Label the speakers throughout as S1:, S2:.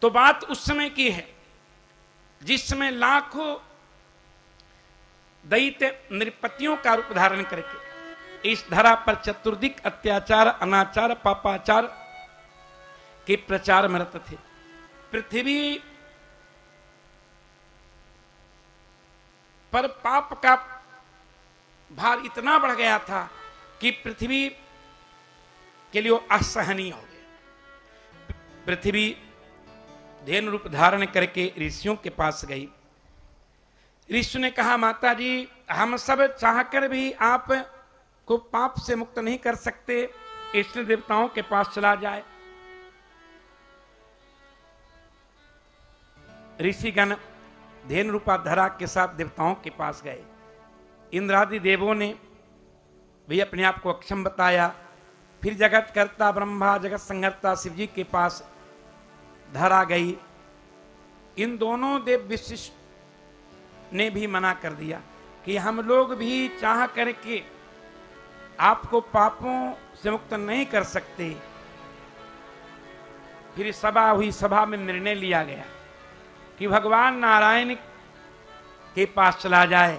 S1: तो बात उस समय की है जिस समय लाखों दैत्य नृपतियों का रूप धारण करके इस धरा पर चतुर्दिक अत्याचार, अनाचार, पापाचार के प्रचार में रत थे। पृथ्वी पर पाप का भार इतना बढ़ गया था कि पृथ्वी के लिए असहनीय हो गया। पृथ्वी धेनु रूप धारण करके ऋषियों के पास गई। ऋषि ने कहा, माता जी, हम सब चाहकर भी आप को पाप से मुक्त नहीं कर सकते, इष्ट देवताओं के पास चला जाए। ऋषिगण धेनु रूपा धरा के साथ देवताओं के पास गए। इंद्रादि देवों ने भी अपने आप को अक्षम बताया। फिर जगत कर्ता ब्रह्मा, जगत संहर्ता शिव जी के पास धरा गई। इन दोनों देव विशिष्ट ने भी मना कर दिया कि हम लोग भी चाह करके आपको पापों से मुक्त नहीं कर सकते। फिर सभा हुई, सभा में निर्णय लिया गया कि भगवान नारायण के पास चला जाए।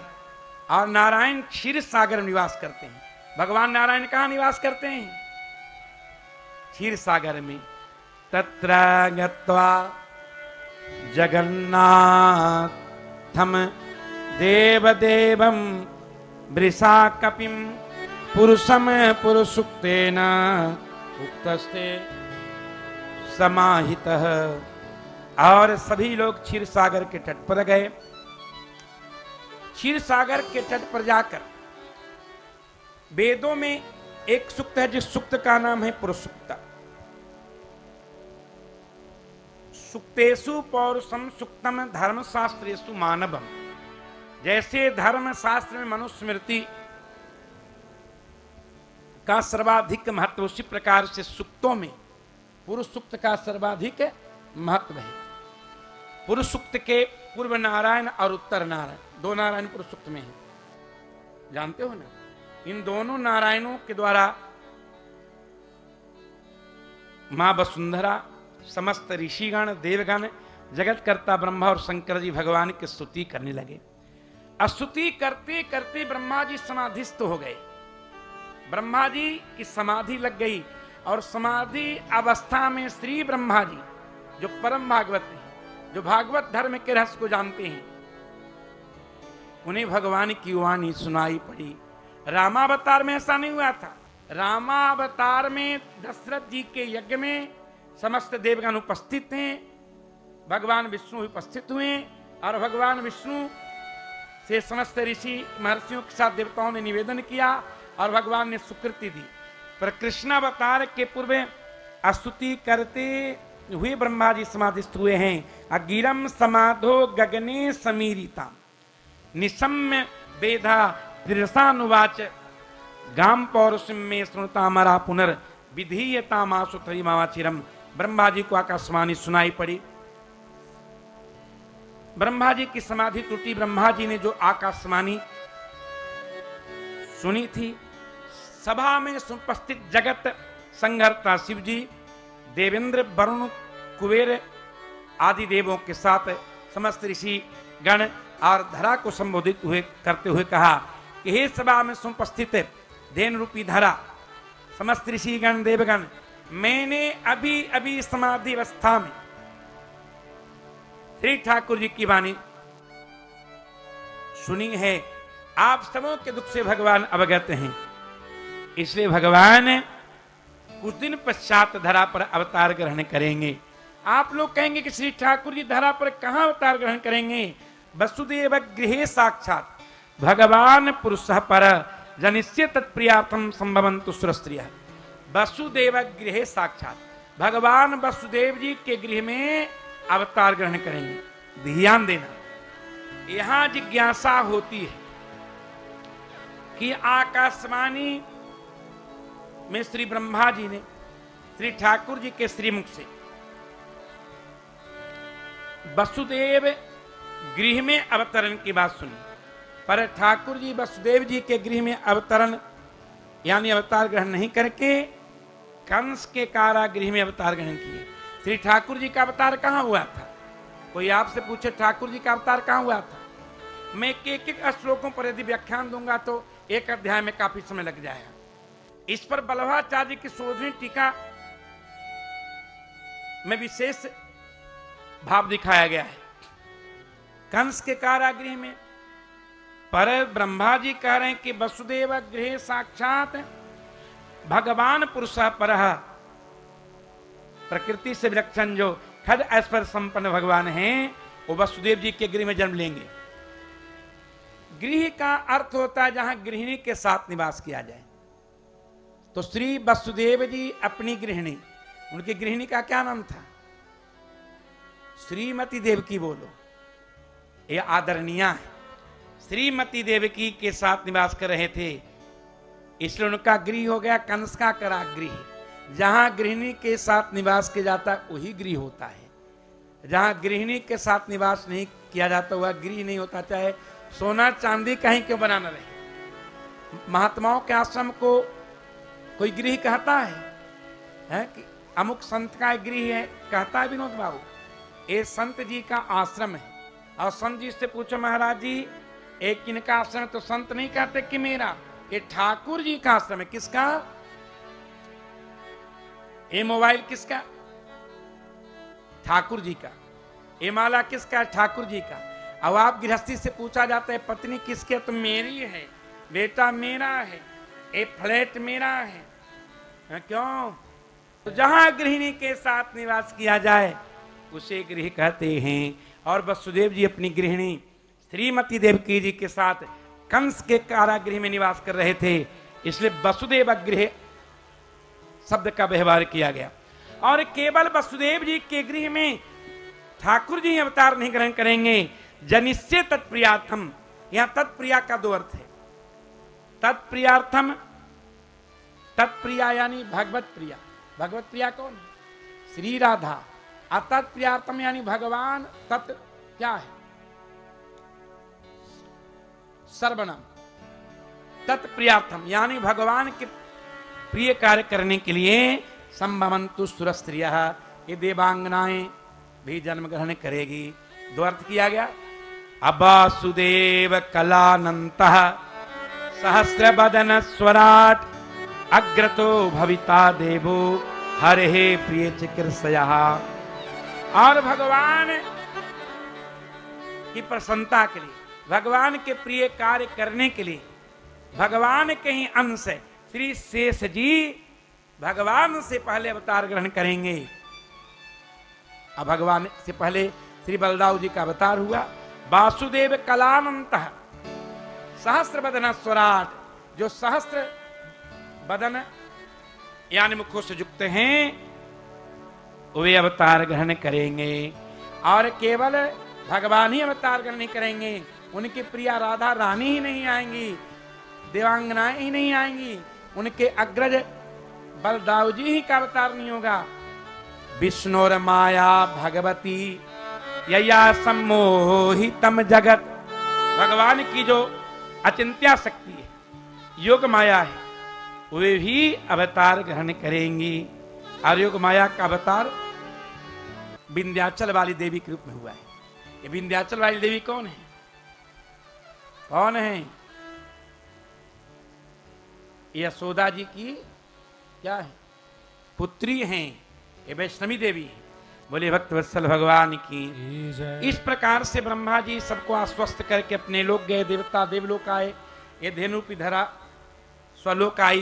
S1: और नारायण क्षीर सागर निवास करते हैं। भगवान नारायण कहाँ निवास करते हैं? क्षीर सागर में। तत्र गत्वा जगन्नाथम देवदेवम वृषा कपिम पुरुषम पुरुषुक्तेन उक्तस्ते समाहितः। और सभी लोग क्षीर सागर के तट पर गए। क्षीर सागर के तट पर जाकर वेदों में एक सूक्त है जिस सूक्त का नाम है पुरुष सूक्त। सुक्तेषु पौरुषम सुक्तम धर्म शास्त्रेषु मानवम। जैसे धर्म शास्त्र में मनुस्मृति का सर्वाधिक महत्व, उसी प्रकार से सूक्तों में पुरुष सूक्त का सर्वाधिक महत्व है। पुरुष सूक्त के पूर्व नारायण और उत्तर नारायण, दो नारायण पुरुष सूक्त में है, जानते हो ना। इन दोनों नारायणों के द्वारा मां वसुंधरा, समस्त ऋषिगण, देवगण, जगतकर्ता ब्रह्मा और शंकर जी भगवान की स्तुति करने लगे। स्तुति करते करते ब्रह्मा जी समाधिस्थ हो गए। ब्रह्मा जी की समाधि लग गई और समाधि अवस्था में श्री ब्रह्मा जी जो परम भागवत हैं, जो भागवत धर्म के रहस्य को जानते हैं, उन्हें भगवान की वाणी सुनाई पड़ी। रामावतार में ऐसा नहीं हुआ था। रामावतार में दशरथ जी के यज्ञ में समस्त देवगण उपस्थित हैं, भगवान विष्णु उपस्थित हुए और भगवान विष्णु से समस्त ऋषि महर्षियों के साथ देवताओं ने निवेदन किया और भगवान ने स्वीकृति दी। पर कृष्णावतार के पूर्व स्तुति करते हुए ब्रह्मा जी समाधिस्थ हुए हैं। अगिरम समाधो गगने समीरिता निशम्य वेदा तिरसानुवाच गाम पौरुषम में श्रुता मरा पुनर् विधीयता मासु तरिमाचिरम। ब्रह्मा जी को आकाशवाणी सुनाई पड़ी। ब्रह्मा जी की समाधि टूटी। ब्रह्मा जी ने जो आकाशवाणी सुनी थी, सभा में उपस्थित जगत संहर्ता शिव जी, देवेंद्र, वरुण, कुबेर आदि देवों के साथ समस्त ऋषि गण और धरा को संबोधित करते हुए कहा कि हे सभा में उपस्थित धेनु रूपी धरा, समस्त ऋषि गण, देवगण, मैंने अभी अभी समाधि अवस्था में श्री ठाकुर जी की वाणी सुनी है। आप सबों के दुख से भगवान अवगत हैं, इसलिए भगवान कुछ दिन पश्चात धरा पर अवतार ग्रहण करेंगे। आप लोग कहेंगे कि श्री ठाकुर जी धरा पर कहां अवतार ग्रहण करेंगे? वसुदेव गृहे साक्षात भगवान पुरुष पर जनिष्य तत्प्रियार्थम संभवन्तु सुरस्त्रियः। वसुदेव गृहे साक्षात भगवान वसुदेव जी के गृह में अवतार ग्रहण करेंगे। ध्यान देना, यहां जिज्ञासा होती है कि आकाशवाणी में श्री ब्रह्मा जी ने श्री ठाकुर जी के श्रीमुख से वसुदेव गृह में अवतरण की बात सुनी, पर ठाकुर जी वसुदेव जी के गृह में अवतरण यानी अवतार ग्रहण नहीं करके कंस के कारागृह में अवतार ग्रहण किए। श्री ठाकुर जी का अवतार कहाँ हुआ था? कोई आपसे पूछे ठाकुर जी का अवतार कहाँ हुआ था, मैं एक एक श्लोकों पर यदि व्याख्यान दूंगा तो एक अध्याय में काफी समय लग जाएगा। इस पर बल्लभाचार्य की शोधनी टीका में विशेष भाव दिखाया गया है। कंस के कारागृह में पर ब्रह्मा जी कह रहे हैं कि वसुदेव गृह साक्षात भगवान पुरुष परः, प्रकृति से विलक्षण जो खड ऐश्वर्य संपन्न भगवान हैं वो वसुदेव जी के गृह में जन्म लेंगे। गृह का अर्थ होता है जहां गृहिणी के साथ निवास किया जाए। तो श्री वसुदेव जी अपनी गृहिणी, उनकी गृहिणी का क्या नाम था? श्रीमती देवकी। बोलो, ये आदरणीय है। श्रीमती देवकी के साथ निवास कर रहे थे, इसलिए उनका गृह हो गया कंस का कारागृह। जहां गृहिणी के साथ निवास किया जाता वही गृह होता है। जहां गृहिणी के साथ निवास नहीं किया जाता वह गृह नहीं होता, चाहे सोना चांदी कहीं क्यों बनाना रहे। महात्माओं के आश्रम को कोई गृह कहता है कि अमुक संत का गृह है, कहता है विनोद बाबू? ये संत जी का आश्रम है। और संत जी से पूछो महाराज जी एक किनका आश्रम है, तो संत नहीं कहते कि मेरा, ये ठाकुर जी का आश्रम है। किसका? ये मोबाइल किसका? ठाकुर जी का। ये माला किसका? ठाकुर जी का। अब आप गृहस्थी से पूछा जाता है पत्नी किसके, तो मेरी है, बेटा मेरा है, ये फ्लैट मेरा है। क्यों? तो जहां गृहिणी के साथ निवास किया जाए उसे गृह कहते हैं। और वसुदेव जी अपनी गृहिणी श्रीमती देवकी जी के साथ कंस के कारागृह में निवास कर रहे थे, इसलिए वसुदेव गृह शब्द का व्यवहार किया गया। और केवल वसुदेव जी के गृह में ठाकुर जी अवतार नहीं ग्रहण करेंगे। जनिष्य तत्प्रियार्थम, यहां तत्प्रिया का दो अर्थ है। तत्प्रियार्थम, तत्प्रिया यानी भगवत प्रिया। भगवत प्रिया कौन? श्री राधा। तत्प्रियार्थम यानी भगवान तत् क्या है? सर्वनाम। तत्प्रियार्थम यानी भगवान के प्रिय कार्य करने के लिए संभवंतु सुरस्त्रियः, ये देवांगनाएं भी जन्म ग्रहण करेगी। दो अर्थ किया गया। अबासुदेव कलानंतः सहस्र बदन स्वराट अग्रतो भविता देवो हरे प्रिय चिकित्सया। और भगवान की प्रसन्नता के लिए, भगवान के प्रिय कार्य करने के लिए भगवान के ही अंश श्री शेष जी भगवान से पहले अवतार ग्रहण करेंगे। अब भगवान से पहले श्री बलदाऊ जी का अवतार हुआ। वासुदेव कलानंतः सहस्र बदन स्वराट, जो सहस्र बदन यानी मुखों से युक्त हैं वे अवतार ग्रहण करेंगे। और केवल भगवान ही अवतार ग्रहण नहीं करेंगे, उनकी प्रिया राधा रानी ही नहीं आएंगी, देवांगनाएं ही नहीं आएंगी, उनके अग्रज बलदाऊ जी ही का अवतार नहीं होगा। विष्णुर माया भगवती यया सम्मोहितम जगत, भगवान की जो अचिंत्या शक्ति है, योग माया है, वे भी अवतार ग्रहण करेंगी। और योग माया का अवतार विंध्याचल वाली देवी के रूप में हुआ है। ये विंध्याचल वाली देवी कौन है? कौन है? यशोदा जी की क्या है? पुत्री हैं। ये वैष्णवी देवी है। बोले भक्त वत्सल भगवान की। इस प्रकार से ब्रह्मा जी सबको आश्वस्त करके अपने लोग गए, देवता देवलोक आए, ये धेनु की धरा स्वलोक आई।